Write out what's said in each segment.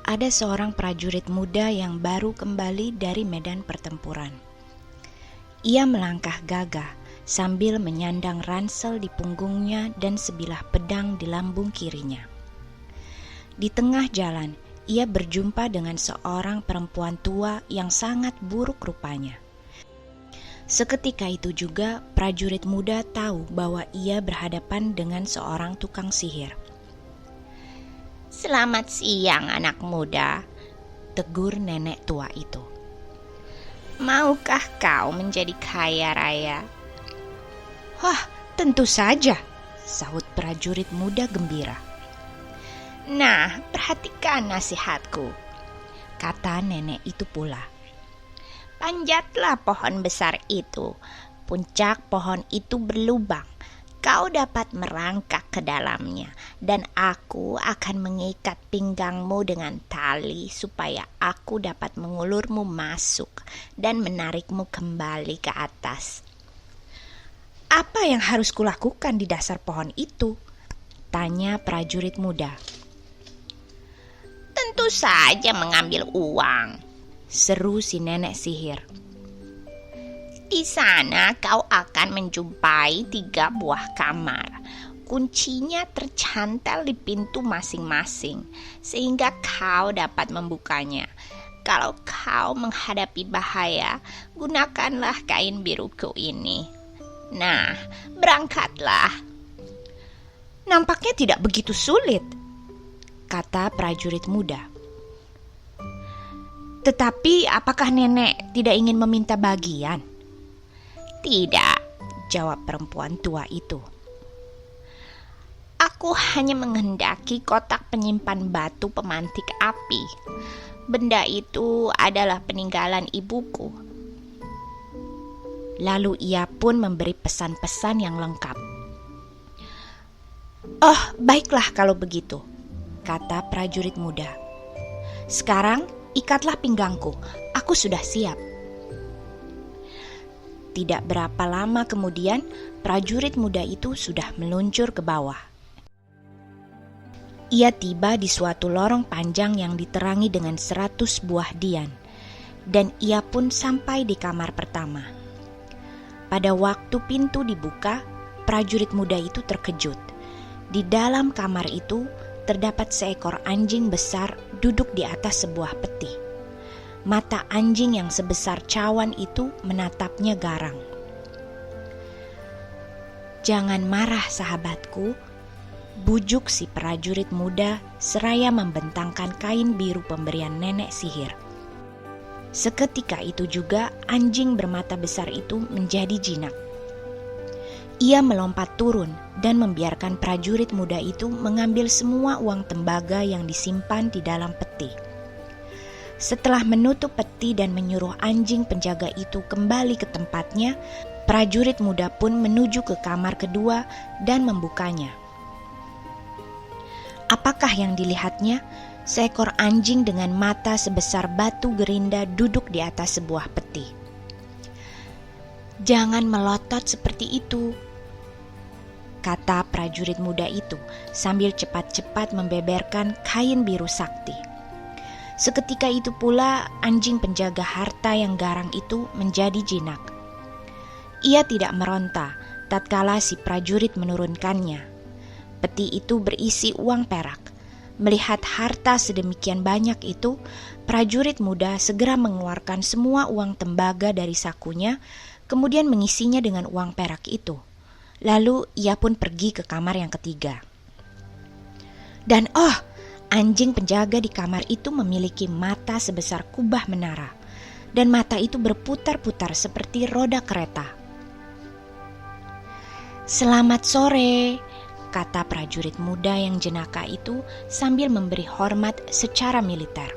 ada seorang prajurit muda yang baru kembali dari medan pertempuran. Ia melangkah gagah sambil menyandang ransel di punggungnya dan sebilah pedang di lambung kirinya. Di tengah jalan, ia berjumpa dengan seorang perempuan tua yang sangat buruk rupanya. Seketika itu juga prajurit muda tahu bahwa ia berhadapan dengan seorang tukang sihir. "Selamat siang anak muda," tegur nenek tua itu. "Maukah kau menjadi kaya raya?" "Wah, tentu saja," sahut prajurit muda gembira. "Nah, perhatikan nasihatku," kata nenek itu pula. "Panjatlah pohon besar itu. Puncak pohon itu berlubang. Kau dapat merangkak ke dalamnya, dan aku akan mengikat pinggangmu dengan tali supaya aku dapat mengulurmu masuk dan menarikmu kembali ke atas." "Apa yang harus kulakukan di dasar pohon itu?" tanya prajurit muda. "Tentu saja mengambil uang," seru si nenek sihir. "Di sana kau akan menjumpai 3 buah kamar. Kuncinya tercantel di pintu masing-masing, sehingga kau dapat membukanya. Kalau kau menghadapi bahaya, gunakanlah kain biruku ini. Nah, berangkatlah." "Nampaknya tidak begitu sulit," kata prajurit muda. "Tetapi apakah nenek tidak ingin meminta bagian?" "Tidak," jawab perempuan tua itu. "Aku hanya menghendaki kotak penyimpan batu pemantik api. Benda itu adalah peninggalan ibuku." Lalu ia pun memberi pesan-pesan yang lengkap. "Oh, baiklah kalau begitu," kata prajurit muda. "Sekarang ikatlah pinggangku, aku sudah siap." Tidak berapa lama kemudian, prajurit muda itu sudah meluncur ke bawah. Ia tiba di suatu lorong panjang yang diterangi dengan 100 buah dian, dan ia pun sampai di kamar pertama. Pada waktu pintu dibuka, prajurit muda itu terkejut. Di dalam kamar itu terdapat seekor anjing besar duduk di atas sebuah peti. Mata anjing yang sebesar cawan itu menatapnya garang. "Jangan marah sahabatku," bujuk si prajurit muda seraya membentangkan kain biru pemberian nenek sihir. Seketika itu juga anjing bermata besar itu menjadi jinak. Ia melompat turun dan membiarkan prajurit muda itu mengambil semua uang tembaga yang disimpan di dalam peti. Setelah menutup peti dan menyuruh anjing penjaga itu kembali ke tempatnya, prajurit muda pun menuju ke kamar kedua dan membukanya. Apakah yang dilihatnya? Seekor anjing dengan mata sebesar batu gerinda duduk di atas sebuah peti. "Jangan melotot seperti itu," kata prajurit muda itu sambil cepat-cepat membeberkan kain biru sakti. Seketika itu pula anjing penjaga harta yang garang itu menjadi jinak. Ia tidak meronta tatkala si prajurit menurunkannya. Peti itu berisi uang perak. Melihat harta sedemikian banyak itu, prajurit muda segera mengeluarkan semua uang tembaga dari sakunya, kemudian mengisinya dengan uang perak itu. Lalu ia pun pergi ke kamar yang ketiga. Dan anjing penjaga di kamar itu memiliki mata sebesar kubah menara, dan mata itu berputar-putar seperti roda kereta. "Selamat sore," kata prajurit muda yang jenaka itu sambil memberi hormat secara militer.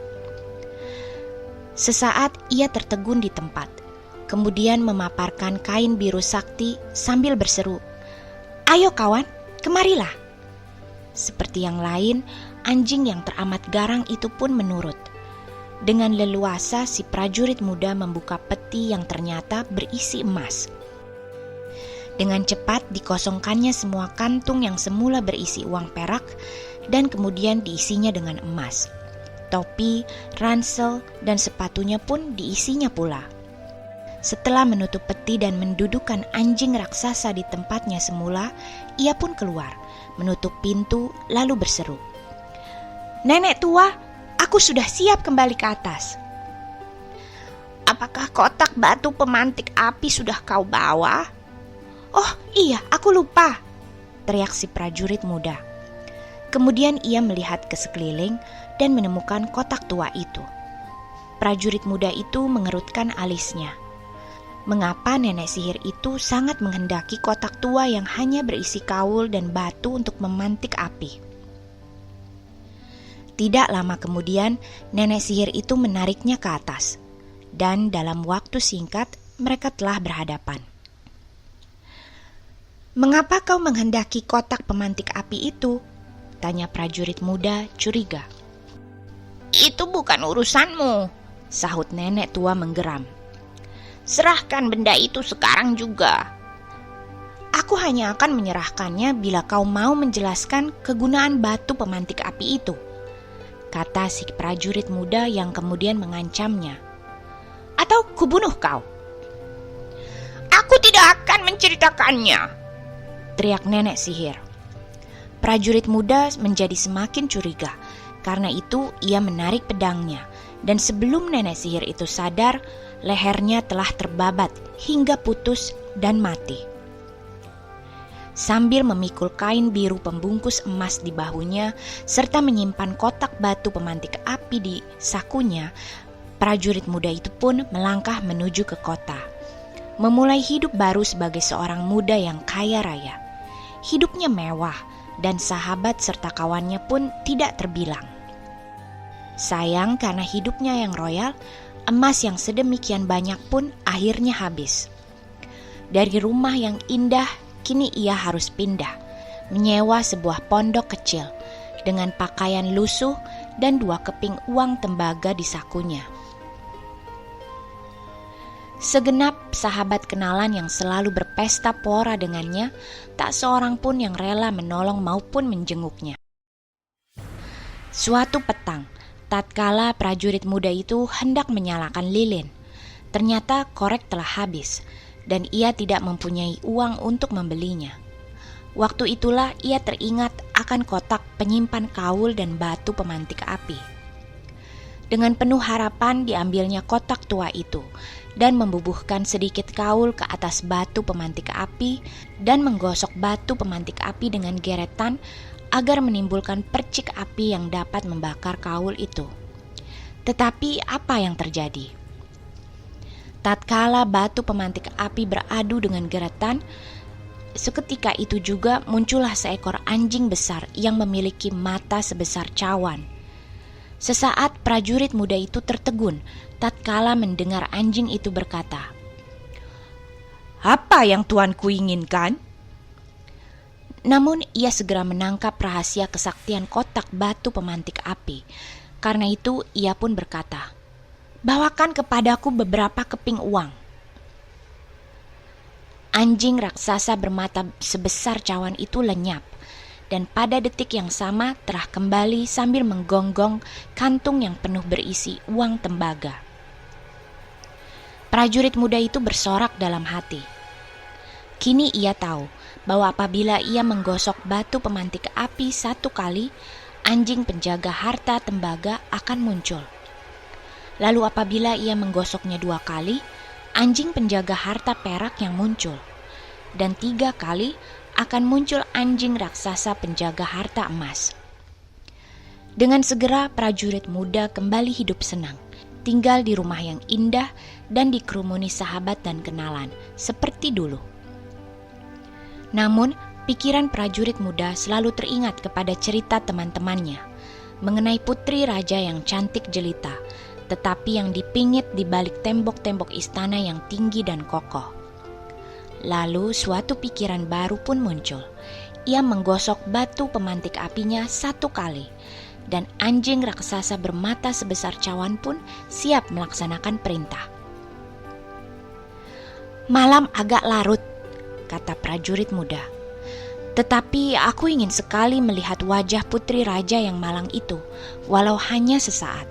Sesaat ia tertegun di tempat, kemudian memaparkan kain biru sakti sambil berseru, "Ayo kawan, kemarilah." Seperti yang lain, anjing yang teramat garang itu pun menurut. Dengan leluasa si prajurit muda membuka peti yang ternyata berisi emas. Dengan cepat dikosongkannya semua kantung yang semula berisi uang perak dan kemudian diisinya dengan emas. Topi, ransel, dan sepatunya pun diisinya pula. Setelah menutup peti dan mendudukkan anjing raksasa di tempatnya semula, ia pun keluar, menutup pintu lalu berseru, "Nenek tua, aku sudah siap kembali ke atas." Apakah kotak batu pemantik api sudah kau bawa? "Oh iya, aku lupa," teriak si prajurit muda. Kemudian ia melihat ke sekeliling dan menemukan kotak tua itu. Prajurit muda itu mengerutkan alisnya. Mengapa nenek sihir itu sangat menghendaki kotak tua yang hanya berisi kaul dan batu untuk memantik api? Tidak lama kemudian, nenek sihir itu menariknya ke atas, dan dalam waktu singkat mereka telah berhadapan. "Mengapa kau menghendaki kotak pemantik api itu?" tanya prajurit muda curiga. Itu bukan urusanmu, sahut nenek tua menggeram. Serahkan benda itu sekarang juga. Aku hanya akan menyerahkannya bila kau mau menjelaskan kegunaan batu pemantik api itu, kata si prajurit muda yang kemudian mengancamnya. "Atau kubunuh kau." Aku tidak akan menceritakannya, teriak nenek sihir. Prajurit muda menjadi semakin curiga. Karena itu ia menarik pedangnya, dan sebelum nenek sihir itu sadar, lehernya telah terbabat hingga putus dan mati. Sambil memikul kain biru pembungkus emas di bahunya, serta menyimpan kotak batu pemantik api di sakunya, prajurit muda itu pun melangkah menuju ke kota. Memulai hidup baru sebagai seorang muda yang kaya raya. Hidupnya mewah, dan sahabat serta kawannya pun tidak terbilang. Sayang karena hidupnya yang royal, emas yang sedemikian banyak pun akhirnya habis. Dari rumah yang indah, kini ia harus pindah, menyewa sebuah pondok kecil dengan pakaian lusuh dan 2 keping uang tembaga di sakunya. Segenap sahabat kenalan yang selalu berpesta pora dengannya, tak seorang pun yang rela menolong maupun menjenguknya. Suatu petang, tatkala prajurit muda itu hendak menyalakan lilin, ternyata korek telah habis dan ia tidak mempunyai uang untuk membelinya. Waktu itulah ia teringat akan kotak penyimpan kaul dan batu pemantik api. Dengan penuh harapan diambilnya kotak tua itu dan membubuhkan sedikit kaul ke atas batu pemantik api dan menggosok batu pemantik api dengan geretan agar menimbulkan percik api yang dapat membakar kaul itu. Tetapi apa yang terjadi? Tatkala batu pemantik api beradu dengan geretan, seketika itu juga muncullah seekor anjing besar yang memiliki mata sebesar cawan. Sesaat prajurit muda itu tertegun tatkala mendengar anjing itu berkata, "Apa yang tuanku inginkan?" Namun ia segera menangkap rahasia kesaktian kotak batu pemantik api. Karena itu ia pun berkata, "Bawakan kepadaku beberapa keping uang." Anjing raksasa bermata sebesar cawan itu lenyap, dan pada detik yang sama telah kembali sambil menggonggong kantung yang penuh berisi uang tembaga. Prajurit muda itu bersorak dalam hati. Kini ia tahu bahwa apabila ia menggosok batu pemantik api 1 kali, anjing penjaga harta tembaga akan muncul. Lalu apabila ia menggosoknya 2 kali, anjing penjaga harta perak yang muncul. Dan 3 kali akan muncul anjing raksasa penjaga harta emas. Dengan segera prajurit muda kembali hidup senang, tinggal di rumah yang indah dan dikerumuni sahabat dan kenalan, seperti dulu. Namun, pikiran prajurit muda selalu teringat kepada cerita teman-temannya mengenai putri raja yang cantik jelita, tetapi yang dipingit di balik tembok-tembok istana yang tinggi dan kokoh. Lalu suatu pikiran baru pun muncul. Ia menggosok batu pemantik apinya 1 kali, dan anjing raksasa bermata sebesar cawan pun siap melaksanakan perintah. Malam agak larut, kata prajurit muda. Tetapi aku ingin sekali melihat wajah putri raja yang malang itu, walau hanya sesaat.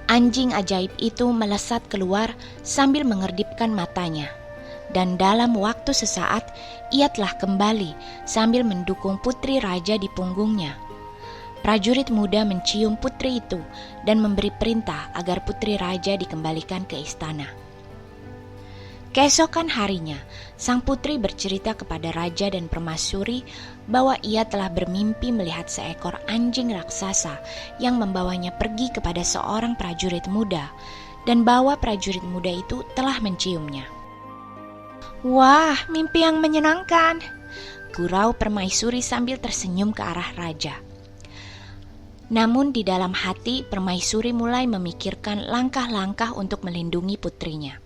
Anjing ajaib itu melesat keluar sambil mengerdipkan matanya. Dan dalam waktu sesaat, ia telah kembali sambil mendukung putri raja di punggungnya. Prajurit muda mencium putri itu dan memberi perintah agar putri raja dikembalikan ke istana. Keesokan harinya, sang putri bercerita kepada raja dan permaisuri bahwa ia telah bermimpi melihat seekor anjing raksasa yang membawanya pergi kepada seorang prajurit muda, dan bahwa prajurit muda itu telah menciumnya. "Wah, mimpi yang menyenangkan," gurau permaisuri sambil tersenyum ke arah raja. Namun di dalam hati, permaisuri mulai memikirkan langkah-langkah untuk melindungi putrinya.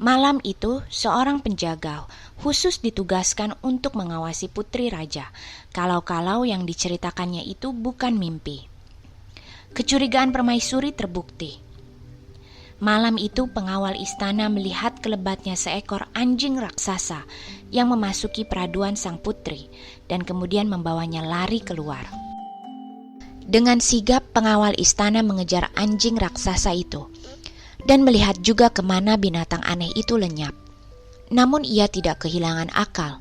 Malam itu, seorang penjaga khusus ditugaskan untuk mengawasi putri raja, kalau-kalau yang diceritakannya itu bukan mimpi. Kecurigaan permaisuri terbukti. Malam itu pengawal istana melihat kelebatnya seekor anjing raksasa yang memasuki peraduan sang putri dan kemudian membawanya lari keluar. Dengan sigap pengawal istana mengejar anjing raksasa itu dan melihat juga kemana binatang aneh itu lenyap. Namun ia tidak kehilangan akal.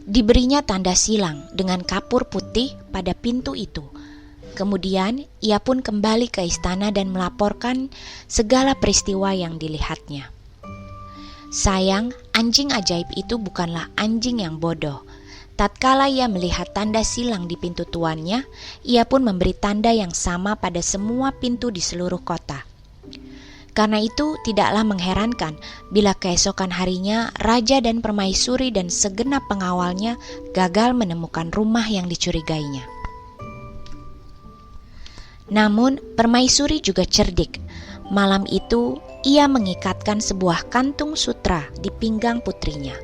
Diberinya tanda silang dengan kapur putih pada pintu itu. Kemudian ia pun kembali ke istana dan melaporkan segala peristiwa yang dilihatnya. Sayang, anjing ajaib itu bukanlah anjing yang bodoh. Tatkala ia melihat tanda silang di pintu tuannya, ia pun memberi tanda yang sama pada semua pintu di seluruh kota. Karena itu tidaklah mengherankan bila keesokan harinya raja dan permaisuri dan segenap pengawalnya gagal menemukan rumah yang dicurigainya. Namun permaisuri juga cerdik. Malam itu ia mengikatkan sebuah kantung sutra di pinggang putrinya.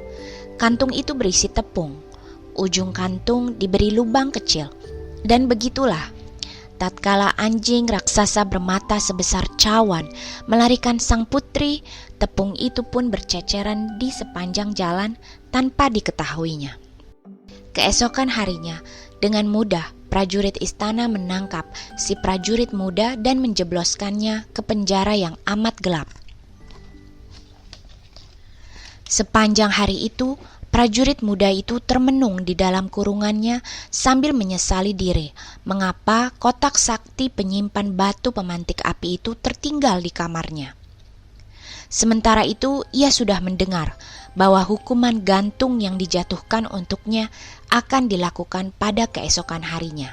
Kantung itu berisi tepung. Ujung kantung diberi lubang kecil. Dan begitulah, tatkala anjing raksasa bermata sebesar cawan melarikan sang putri, tepung itu pun berceceran di sepanjang jalan tanpa diketahuinya. Keesokan harinya, dengan mudah prajurit istana menangkap si prajurit muda dan menjebloskannya ke penjara yang amat gelap. Sepanjang hari itu, prajurit muda itu termenung di dalam kurungannya sambil menyesali diri mengapa kotak sakti penyimpan batu pemantik api itu tertinggal di kamarnya. Sementara itu ia sudah mendengar bahwa hukuman gantung yang dijatuhkan untuknya akan dilakukan pada keesokan harinya.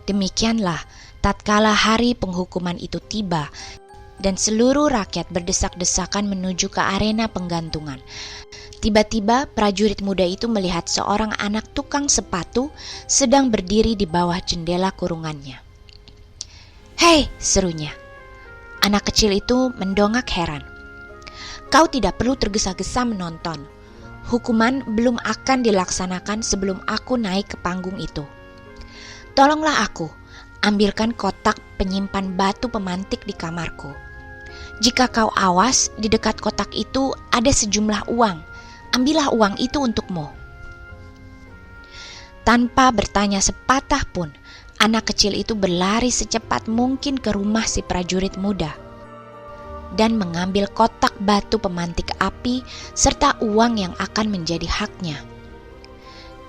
Demikianlah tatkala hari penghukuman itu tiba dan seluruh rakyat berdesak-desakan menuju ke arena penggantungan. Tiba-tiba prajurit muda itu melihat seorang anak tukang sepatu sedang berdiri di bawah jendela kurungannya. "Hei!" serunya. Anak kecil itu mendongak heran. "Kau tidak perlu tergesa-gesa menonton. Hukuman belum akan dilaksanakan sebelum aku naik ke panggung itu. Tolonglah aku, ambilkan kotak penyimpan batu pemantik di kamarku. Jika kau awas, di dekat kotak itu ada sejumlah uang. Ambillah uang itu untukmu." Tanpa bertanya sepatah pun, anak kecil itu berlari secepat mungkin ke rumah si prajurit muda dan mengambil kotak batu pemantik api serta uang yang akan menjadi haknya.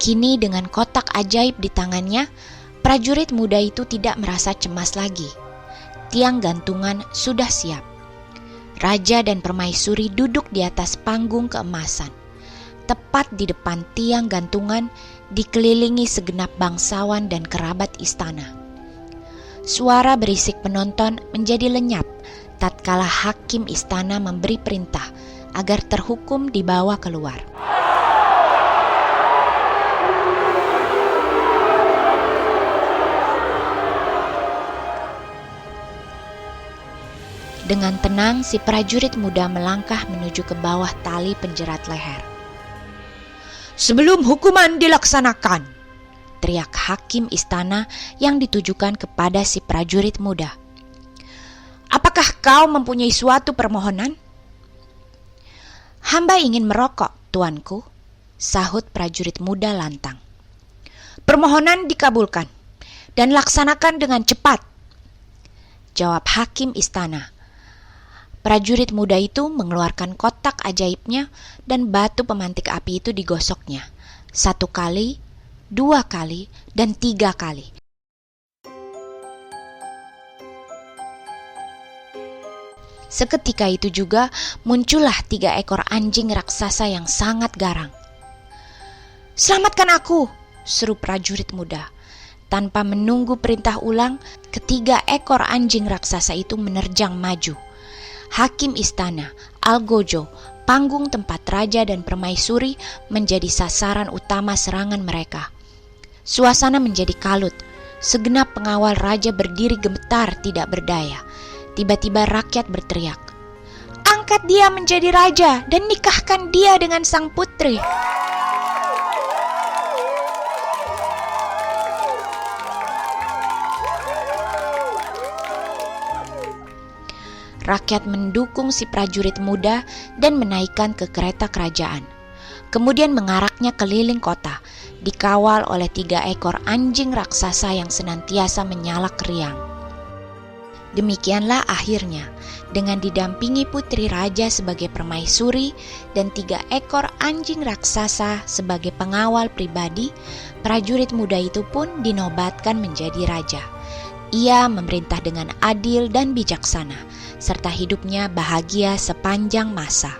Kini dengan kotak ajaib di tangannya, prajurit muda itu tidak merasa cemas lagi. Tiang gantungan sudah siap. Raja dan permaisuri duduk di atas panggung keemasan. Tepat di depan tiang gantungan dikelilingi segenap bangsawan dan kerabat istana. Suara berisik penonton menjadi lenyap tatkala hakim istana memberi perintah agar terhukum dibawa keluar. Dengan tenang si prajurit muda melangkah menuju ke bawah tali penjerat leher. "Sebelum hukuman dilaksanakan," teriak hakim istana yang ditujukan kepada si prajurit muda, "apakah kau mempunyai suatu permohonan?" "Hamba ingin merokok, tuanku," sahut prajurit muda lantang. "Permohonan dikabulkan dan laksanakan dengan cepat," jawab hakim istana. Prajurit muda itu mengeluarkan kotak ajaibnya dan batu pemantik api itu digosoknya. 1 kali, 2 kali, dan 3 kali. Seketika itu juga muncullah 3 ekor anjing raksasa yang sangat garang. "Selamatkan aku!" seru prajurit muda. Tanpa menunggu perintah ulang, ketiga ekor anjing raksasa itu menerjang maju. Hakim istana, Algojo, panggung tempat raja dan permaisuri menjadi sasaran utama serangan mereka. Suasana menjadi kalut. Segenap pengawal raja berdiri gemetar tidak berdaya. Tiba-tiba rakyat berteriak, "Angkat dia menjadi raja dan nikahkan dia dengan sang putri." Rakyat mendukung si prajurit muda dan menaikkan ke kereta kerajaan. Kemudian mengaraknya keliling kota, dikawal oleh 3 ekor anjing raksasa yang senantiasa menyalak riang. Demikianlah akhirnya, dengan didampingi putri raja sebagai permaisuri dan 3 ekor anjing raksasa sebagai pengawal pribadi, prajurit muda itu pun dinobatkan menjadi raja. Ia memerintah dengan adil dan bijaksana, serta hidupnya bahagia sepanjang masa.